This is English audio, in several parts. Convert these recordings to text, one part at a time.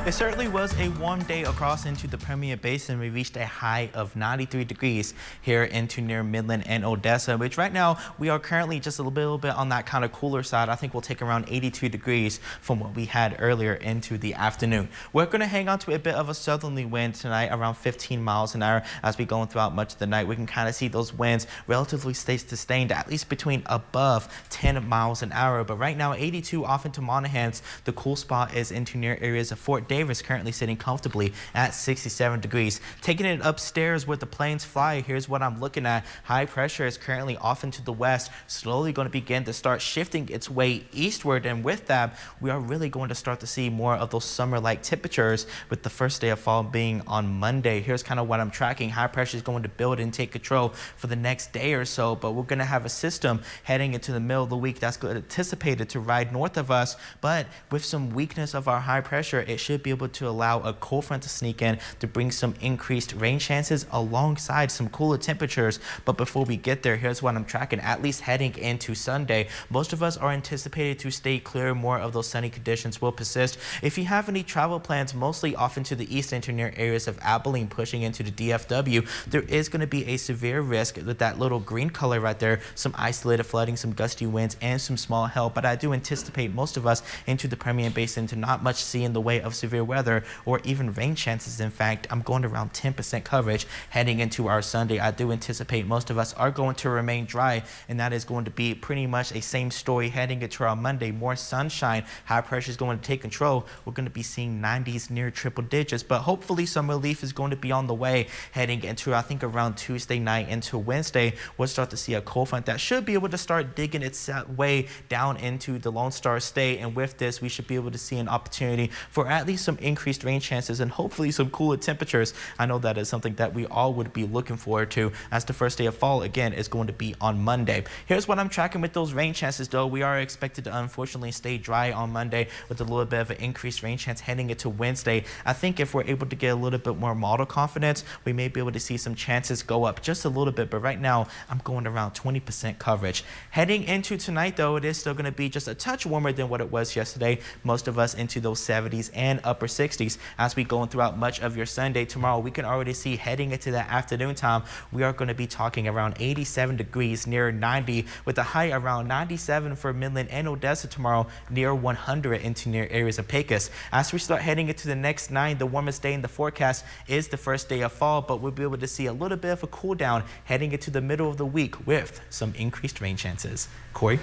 It certainly was a warm day across into the Permian Basin. We reached a high of 93 degrees here into near Midland and Odessa, which right now we are currently just a little bit on that kind of cooler side. I think we'll take around 82 degrees from what we had earlier into the afternoon. We're going to hang on to a bit of a southerly wind tonight, around 15 miles an hour as we go throughout much of the night. We can kind of see those winds relatively stay sustained at least between above 10 miles an hour. But right now, 82 off into Monahans. The cool spot is into near areas of Fort Davis, currently sitting comfortably at 67 degrees. Taking it upstairs where the planes fly, here's what I'm looking at. High pressure is currently off into the west, slowly going to begin to start shifting its way eastward. And with that, we are really going to start to see more of those summer-like temperatures, with the first day of fall being on Monday. Here's kind of what I'm tracking. High pressure is going to build and take control for the next day or so, but we're going to have a system heading into the middle of the week that's anticipated to ride north of us. But with some weakness of our high pressure, it should be able to allow a cold front to sneak in to bring some increased rain chances alongside some cooler temperatures. But before we get there, here's what I'm tracking. At least heading into Sunday, most of us are anticipated to stay clear. More of those sunny conditions will persist. If you have any travel plans, mostly off into the east into near areas of Abilene, pushing into the DFW, there is going to be a severe risk with that little green color right there. Some isolated flooding, some gusty winds, and some small hail. But I do anticipate most of us into the Permian Basin to not much see in the way of severe weather or even rain chances. In fact, I'm going around 10% coverage heading into our Sunday. I do anticipate most of us are going to remain dry, and that is going to be pretty much a same story heading into our Monday. More sunshine, high pressure is going to take control. We're going to be seeing 90s near triple digits, but hopefully some relief is going to be on the way heading into, I think, around Tuesday night into Wednesday. We'll start to see a cold front that should be able to start digging its way down into the Lone Star State, and with this we should be able to see an opportunity for at least some increased rain chances and hopefully some cooler temperatures. I know that is something that we all would be looking forward to, as the first day of fall again is going to be on Monday. Here's what I'm tracking with those rain chances though. We are expected to unfortunately stay dry on Monday with a little bit of an increased rain chance heading into Wednesday. I think if we're able to get a little bit more model confidence, we may be able to see some chances go up just a little bit, but right now I'm going around 20% coverage. Heading into tonight though, it is still going to be just a touch warmer than what it was yesterday. Most of us into those 70s and upper 60s as we go throughout much of your Sunday. Tomorrow we can already see heading into that afternoon time, we are going to be talking around 87 degrees, near 90, with a high around 97 for Midland and Odessa tomorrow, near 100 into near areas of Pecos. As we start heading into the next 9, the warmest day in the forecast is the first day of fall, but we'll be able to see a little bit of a cool down heading into the middle of the week with some increased rain chances. Corey?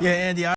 Yeah, Andy.